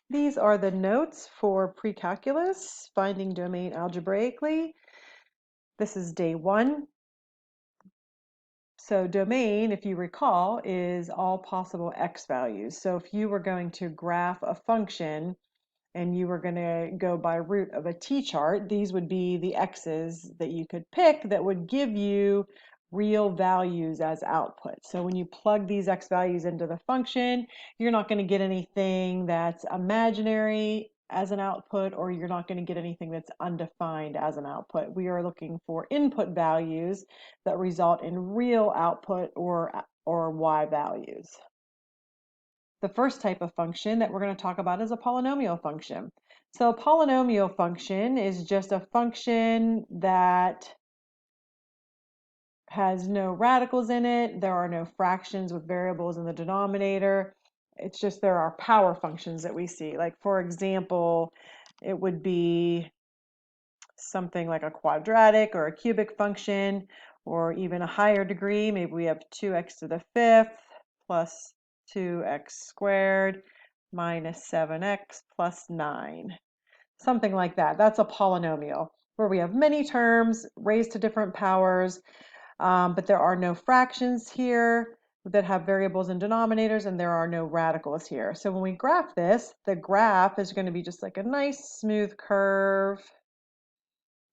These are the notes for pre-calculus, finding domain algebraically. This is day 1. So domain, if you recall, is all possible x values. So if you were going to graph a function and you were going to go by root of a t-chart, these would be the x's that you could pick that would give you real values as output. So when you plug these x values into the function, you're not going to get anything that's imaginary as an output, or you're not going to get anything that's undefined as an output. We are looking for input values that result in real output or y values. The first type of function that we're going to talk about is a polynomial function. So a polynomial function is just a function that has no radicals in it. There are no fractions with variables in the denominator. It's just there are power functions that we see. Like, for example, it would be something like a quadratic or a cubic function, or even a higher degree. Maybe we have 2x to the 5th plus 2x squared minus 7x plus 9. Something like that. That's a polynomial where we have many terms raised to different powers, but there are no fractions here that have variables and denominators, and there are no radicals here. So when we graph this, the graph is going to be just like a nice smooth curve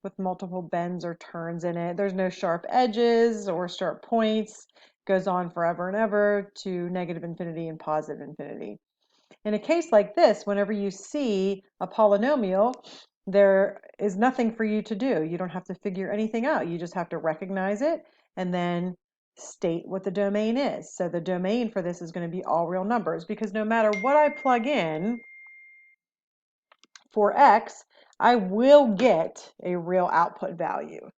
with multiple bends or turns in it. There's no sharp edges or sharp points. It goes on forever and ever to negative infinity and positive infinity. In a case like this, whenever you see a polynomial, there is nothing for you to do. You don't have to figure anything out. You just have to recognize it and then state what the domain is. So the domain for this is going to be all real numbers, because no matter what I plug in for x, I will get a real output value.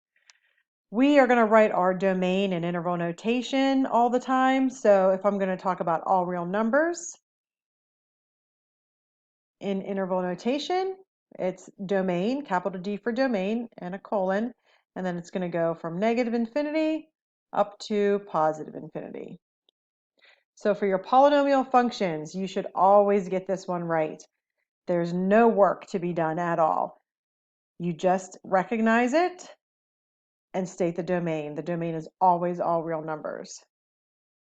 We are going to write our domain in interval notation all the time. So if I'm going to talk about all real numbers in interval notation, it's domain, capital D for domain, and a colon, and then it's going to go from negative infinity up to positive infinity. So for your polynomial functions, you should always get this one right. There's no work to be done at all. You just recognize it and state the domain. The domain is always all real numbers.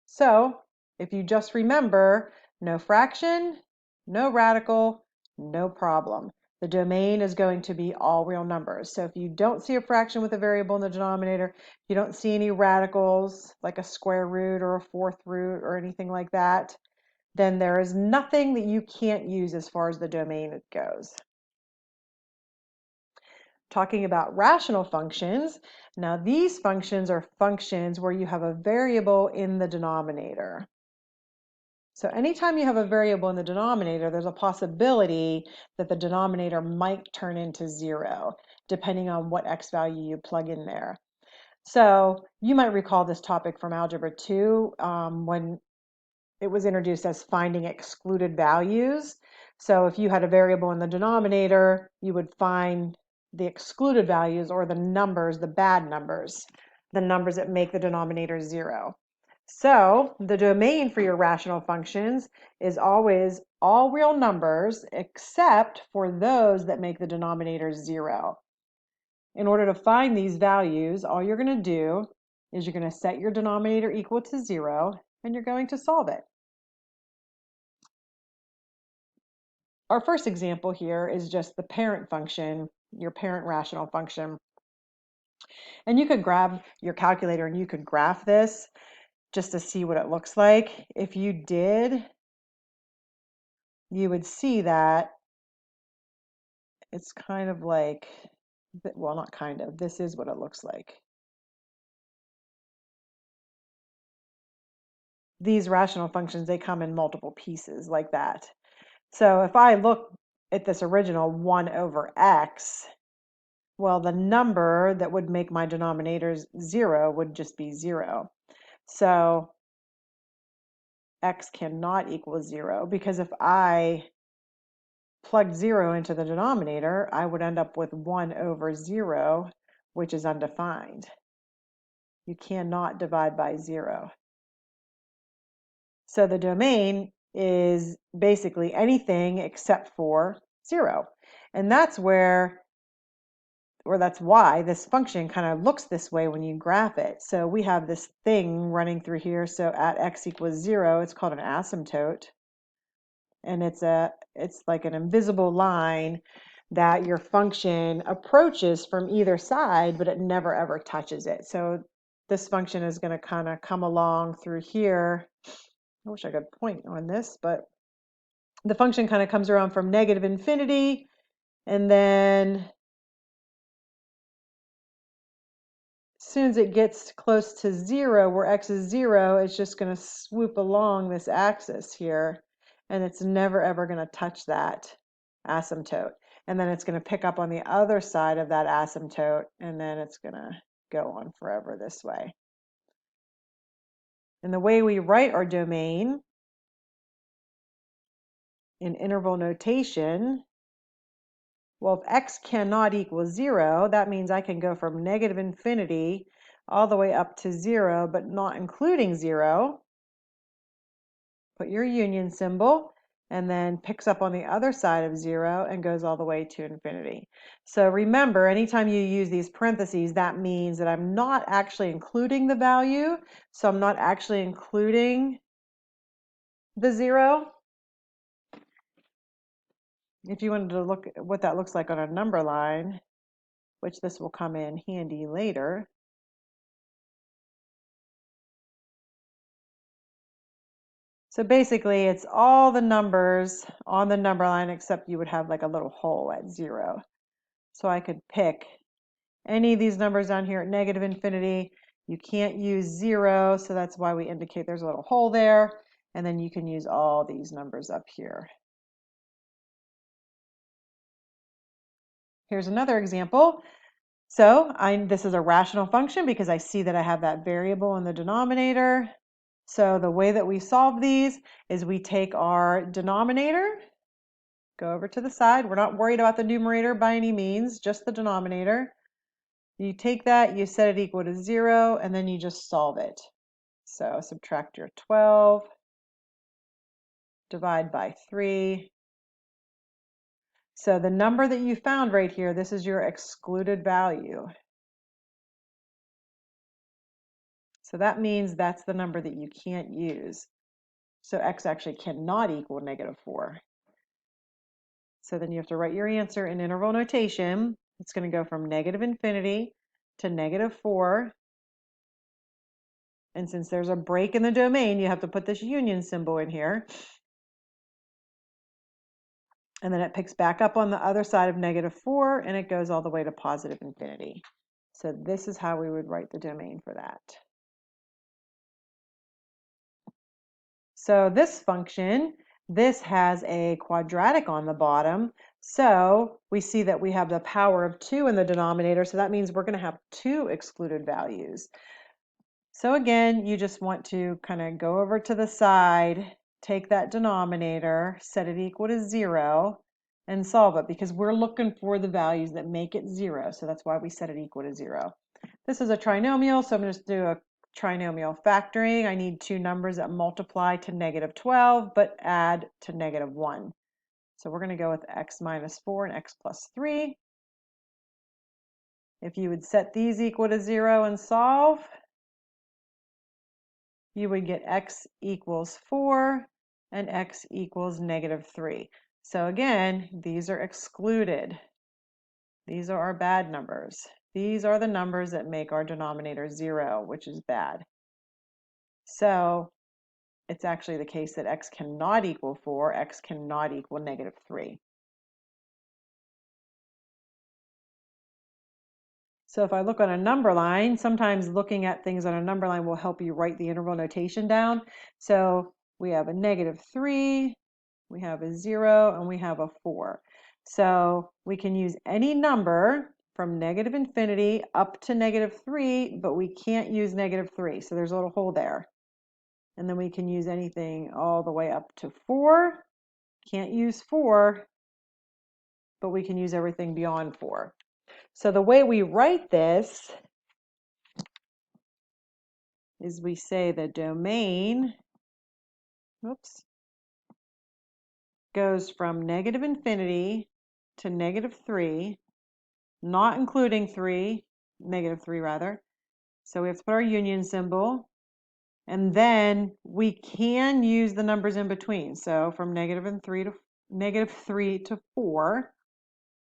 So if you just remember, no fraction, no radical, no problem. The domain is going to be all real numbers. So if you don't see a fraction with a variable in the denominator, you don't see any radicals like a square root or a fourth root or anything like that, then there is nothing that you can't use as far as the domain goes. Talking about rational functions, now these functions are functions where you have a variable in the denominator. So anytime you have a variable in the denominator, there's a possibility that the denominator might turn into 0, depending on what x value you plug in there. So you might recall this topic from Algebra 2 when it was introduced as finding excluded values. So if you had a variable in the denominator, you would find the excluded values, or the numbers, the bad numbers, the numbers that make the denominator 0. So the domain for your rational functions is always all real numbers except for those that make the denominator 0. In order to find these values, all you're going to do is you're going to set your denominator equal to 0 and you're going to solve it. Our first example here is just the parent function, your parent rational function. And you could grab your calculator and you could graph this just to see what it looks like. If you did, you would see that it's kind of like, well, not kind of, this is what it looks like. These rational functions, they come in multiple pieces like that. So if I look at this original 1 over x, well, the number that would make my denominators 0 would just be 0. So x cannot equal 0, because if I plugged 0 into the denominator, I would end up with 1 over 0, which is undefined. You cannot divide by 0. So the domain is basically anything except for 0. And that's where, or that's why this function kind of looks this way when you graph it. So we have this thing running through here. So at x equals 0, it's called an asymptote. And it's like an invisible line that your function approaches from either side, but it never ever touches it. So this function is going to kind of come along through here. I wish I could point on this, but the function kind of comes around from negative infinity, and then as soon as it gets close to 0, where x is 0, it's just going to swoop along this axis here, and it's never ever going to touch that asymptote. And then it's going to pick up on the other side of that asymptote, and then it's going to go on forever this way. And the way we write our domain in interval notation, well, if x cannot equal 0, that means I can go from negative infinity all the way up to 0, but not including 0. Put your union symbol, and then picks up on the other side of 0 and goes all the way to infinity. So remember, anytime you use these parentheses, that means that I'm not actually including the value. So I'm not actually including the 0. If you wanted to look at what that looks like on a number line, which this will come in handy later. So basically, it's all the numbers on the number line, except you would have like a little hole at 0. So I could pick any of these numbers down here at negative infinity. You can't use 0, so that's why we indicate there's a little hole there. And then you can use all these numbers up here. Here's another example. So this is a rational function because I see that I have that variable in the denominator. So the way that we solve these is we take our denominator, go over to the side. We're not worried about the numerator by any means, just the denominator. You take that, you set it equal to 0, and then you just solve it. So subtract your 12, divide by 3. So the number that you found right here, this is your excluded value. So that means that's the number that you can't use. So x actually cannot equal -4. So then you have to write your answer in interval notation. It's going to go from negative infinity to -4. And since there's a break in the domain, you have to put this union symbol in here. And then it picks back up on the other side of -4, and it goes all the way to positive infinity. So this is how we would write the domain for that. So this function, this has a quadratic on the bottom. So we see that we have the power of 2 in the denominator. So that means we're going to have 2 excluded values. So again, you just want to kind of go over to the side, take that denominator, set it equal to 0, and solve it because we're looking for the values that make it 0. So that's why we set it equal to 0. This is a trinomial, so I'm going to do a trinomial factoring. I need two numbers that multiply to -12 but add to -1. So we're going to go with x minus 4 and x plus 3. If you would set these equal to 0 and solve, you would get x equals 4 and x equals -3. So again, these are excluded. These are our bad numbers. These are the numbers that make our denominator 0, which is bad. So it's actually the case that x cannot equal 4, x cannot equal -3. So if I look on a number line, sometimes looking at things on a number line will help you write the interval notation down. So we have a -3, we have a 0, and we have a 4. So we can use any number from negative infinity up to -3, but we can't use -3. So there's a little hole there. And then we can use anything all the way up to 4. Can't use 4, but we can use everything beyond 4. So the way we write this is we say the domain, oops, goes from negative infinity to negative 3, not including 3, negative 3 rather. So we have to put our union symbol. And then we can use the numbers in between. So from negative 3 to 4,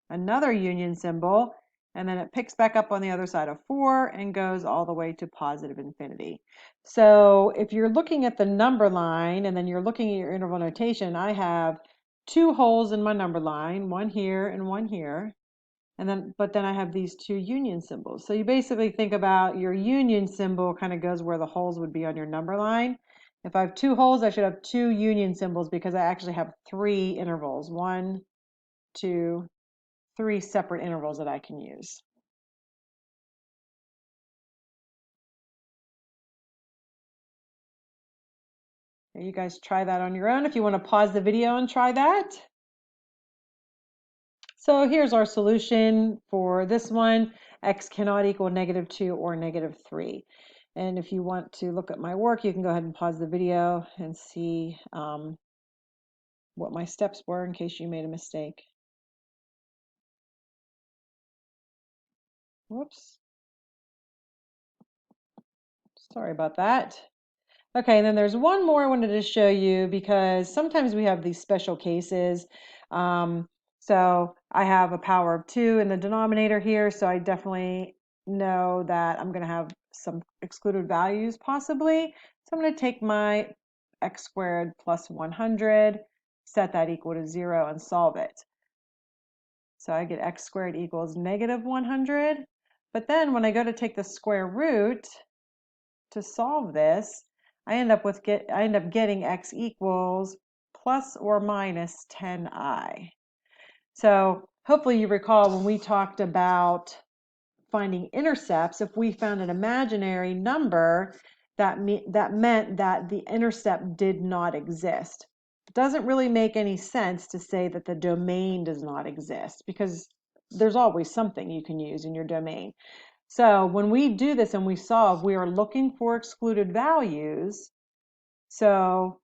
another union symbol, and then it picks back up on the other side of 4 and goes all the way to positive infinity. So if you're looking at the number line and then you're looking at your interval notation, I have 2 holes in my number line, one here and one here. But then I have these 2 union symbols. So you basically think about your union symbol kind of goes where the holes would be on your number line. If I have 2 holes, I should have 2 union symbols because I actually have 3 intervals. 1, 2, 3 separate intervals that I can use. You guys try that on your own if you want to pause the video and try that. So here's our solution for this one. X cannot equal negative 2 or negative 3. And if you want to look at my work, you can go ahead and pause the video and see what my steps were in case you made a mistake. Whoops. Sorry about that. Okay, and then there's one more I wanted to show you because sometimes we have these special cases. So I have a power of 2 in the denominator here, so I definitely know that I'm going to have some excluded values possibly. So I'm going to take my x squared plus 100, set that equal to 0, and solve it. So I get x squared equals negative 100. But then when I go to take the square root to solve this, I end up getting x equals plus or minus 10i. So hopefully you recall when we talked about finding intercepts, if we found an imaginary number, that meant that the intercept did not exist. It doesn't really make any sense to say that the domain does not exist because there's always something you can use in your domain. So when we do this and we solve, we are looking for excluded values. So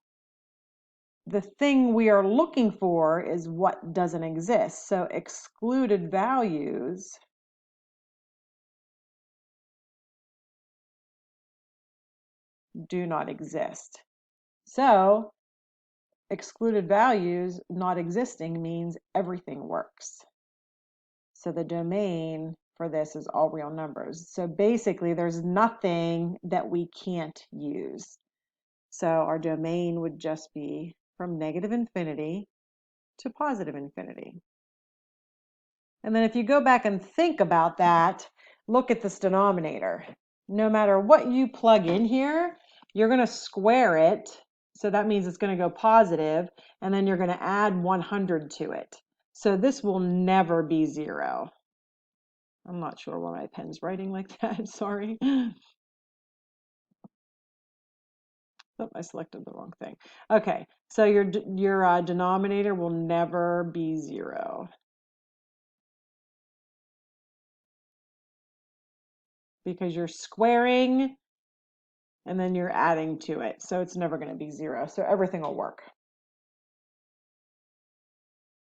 the thing we are looking for is what doesn't exist. So excluded values do not exist. So excluded values not existing means everything works. So the domain for this is all real numbers. So basically there's nothing that we can't use. So our domain would just be from negative infinity to positive infinity. And then if you go back and think about that, look at this denominator. No matter what you plug in here, you're going to square it. So that means it's going to go positive, and then you're going to add 100 to it. So this will never be 0. I'm not sure why my pen's writing like that. Sorry. Oh, I selected the wrong thing. Okay, so your denominator will never be 0. Because you're squaring and then you're adding to it. So it's never going to be 0. So everything will work.